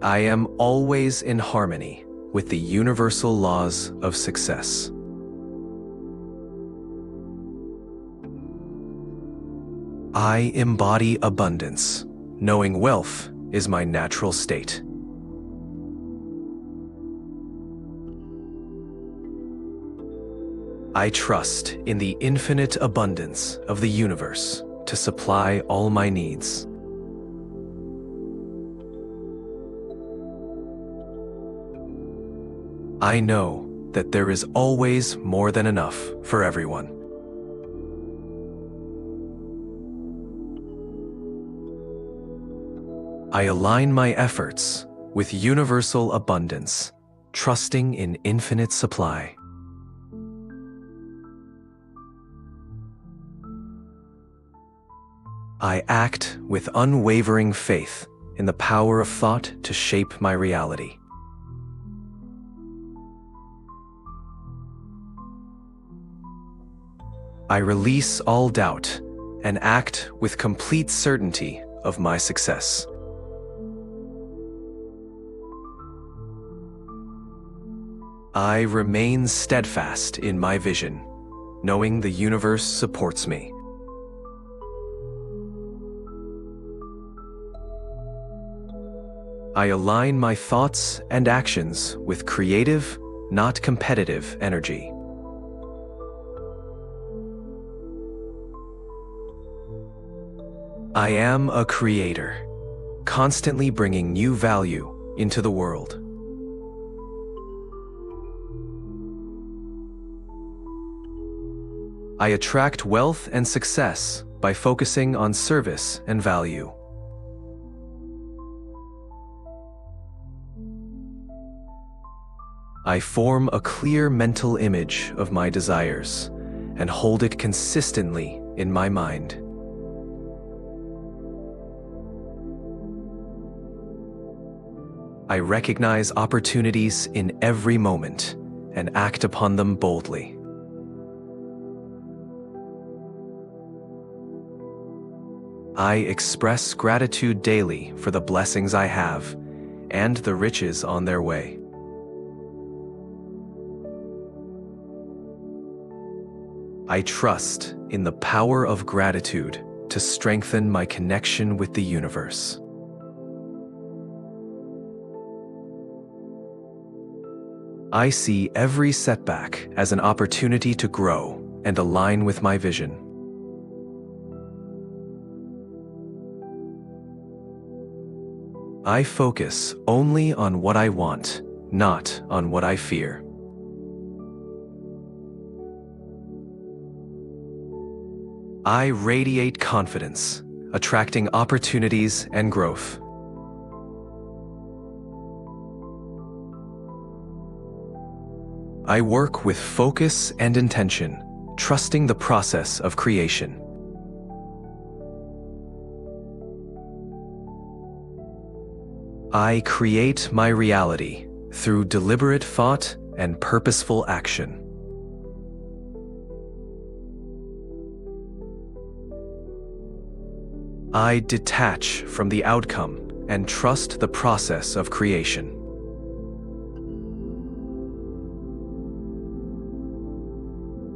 I am always in harmony with the universal laws of success. I embody abundance, knowing wealth is my natural state. I trust in the infinite abundance of the universe to supply all my needs. I know that there is always more than enough for everyone. I align my efforts with universal abundance, trusting in infinite supply. I act with unwavering faith in the power of thought to shape my reality. I release all doubt and act with complete certainty of my success. I remain steadfast in my vision, knowing the universe supports me. I align my thoughts and actions with creative, not competitive energy. I am a creator, constantly bringing new value into the world. I attract wealth and success by focusing on service and value. I form a clear mental image of my desires and hold it consistently in my mind. I recognize opportunities in every moment and act upon them boldly. I express gratitude daily for the blessings I have and the riches on their way. I trust in the power of gratitude to strengthen my connection with the universe. I see every setback as an opportunity to grow and align with my vision. I focus only on what I want, not on what I fear. I radiate confidence, attracting opportunities and growth. I work with focus and intention, trusting the process of creation. I create my reality through deliberate thought and purposeful action. I detach from the outcome and trust the process of creation.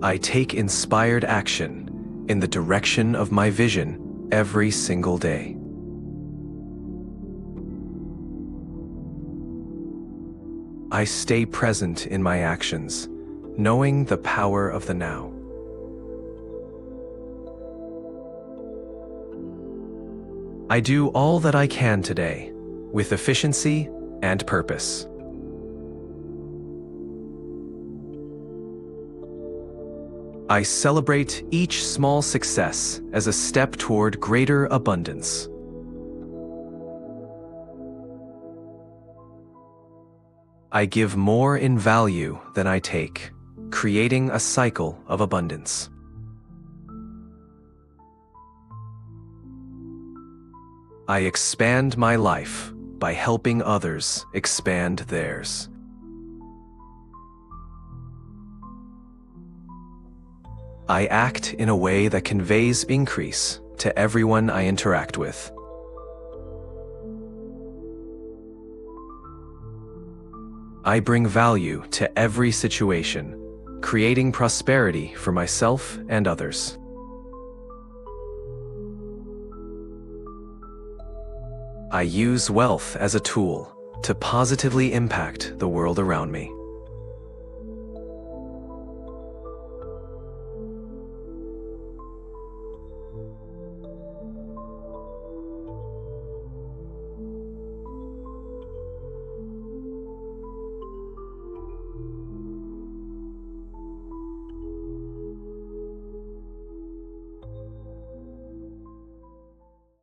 I take inspired action in the direction of my vision every single day. I stay present in my actions, knowing the power of the now. I do all that I can today with efficiency and purpose. I celebrate each small success as a step toward greater abundance. I give more in value than I take, creating a cycle of abundance. I expand my life by helping others expand theirs. I act in a way that conveys increase to everyone I interact with. I bring value to every situation, creating prosperity for myself and others. I use wealth as a tool to positively impact the world around me.